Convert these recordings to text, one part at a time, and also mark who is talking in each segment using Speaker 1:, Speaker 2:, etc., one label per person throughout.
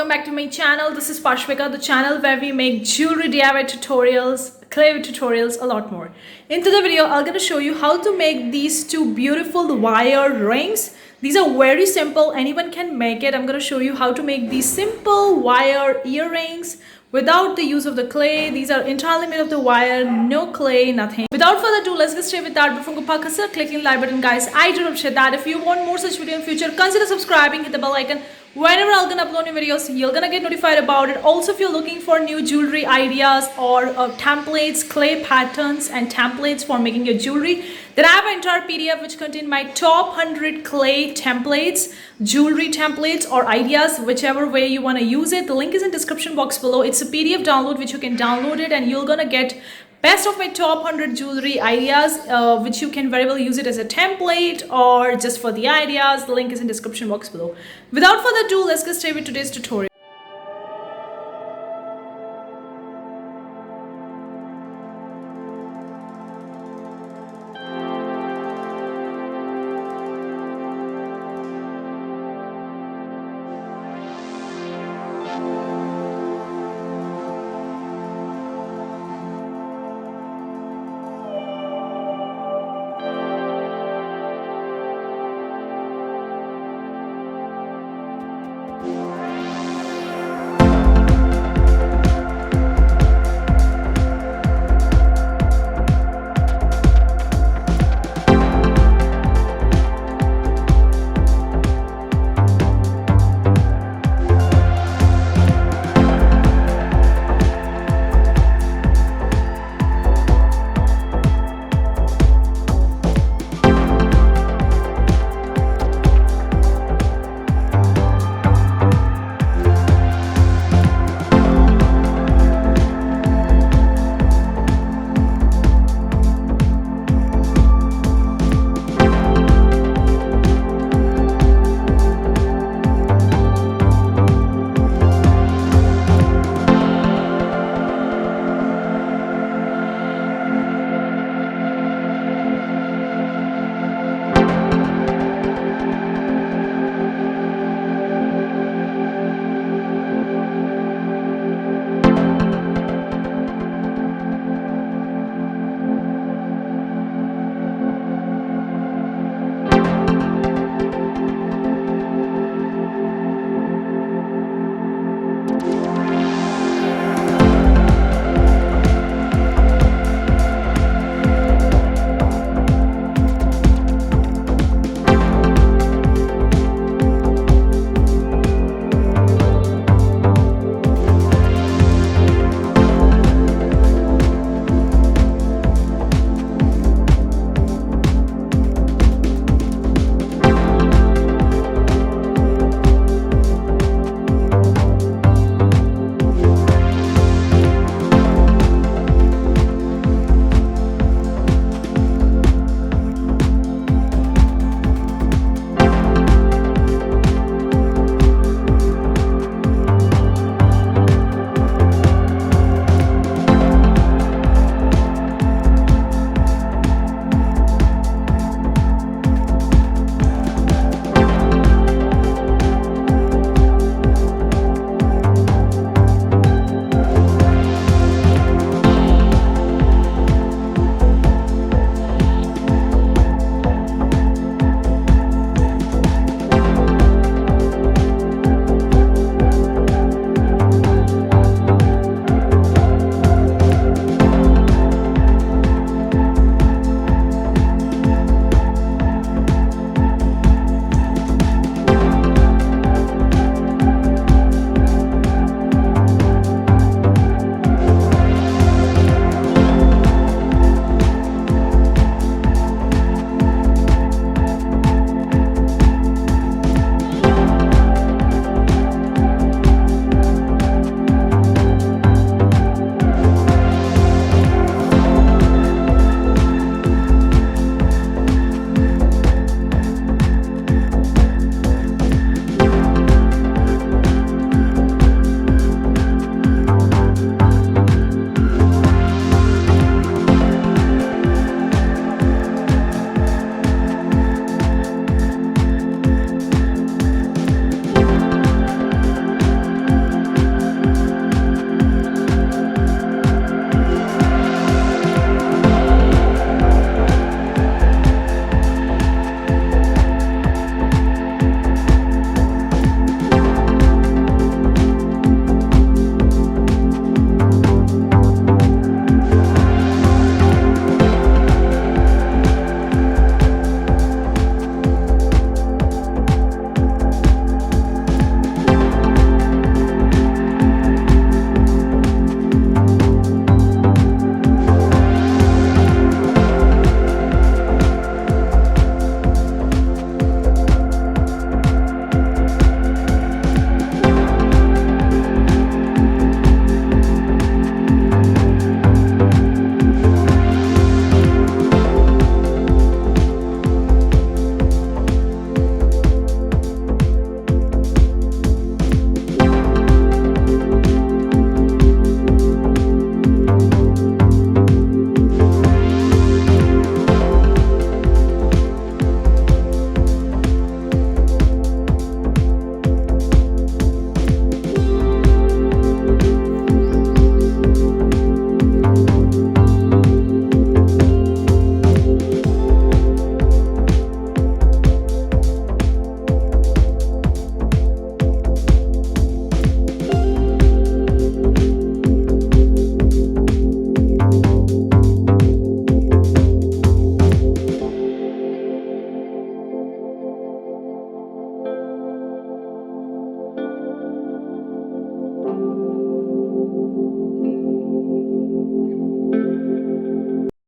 Speaker 1: welcome back to my channel. This is Pashvika, the channel where we make jewelry DIY tutorials, clay tutorials, a lot more. In today's video, I'm going to show you how to make these two beautiful wire rings. These are very simple, anyone can make it. I'm going to show you how to make these simple wire earrings without the use of the clay. These are entirely made of the wire, no clay, nothing. Without further ado, let's get straight with that. Before clicking the like button, guys, I do appreciate that. If you want more such video in future, consider subscribing, hit the bell icon. Whenever I'm gonna upload new videos, you're gonna get notified about it. Also, if you're looking for new jewelry ideas or templates, clay patterns and templates for making your jewelry, then I have an entire PDF which contains my top 100 clay templates, jewelry templates or ideas, whichever way you want to use it. The link is in description box below. It's a PDF download which you can download it and you're gonna get best of my top 100 jewelry ideas, which you can very well use it as a template or just for the ideas. The link is in description box below. Without further ado, let's get started with today's tutorial.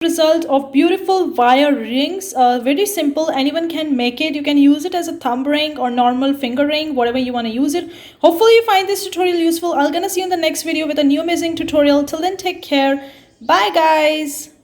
Speaker 1: result of beautiful wire rings. Very simple, anyone can make it. You can use it as a thumb ring or normal finger ring, whatever you want to use it. Hopefully you find this tutorial useful. I'm gonna see you in the next video with a new amazing tutorial. Till then, take care. Bye guys.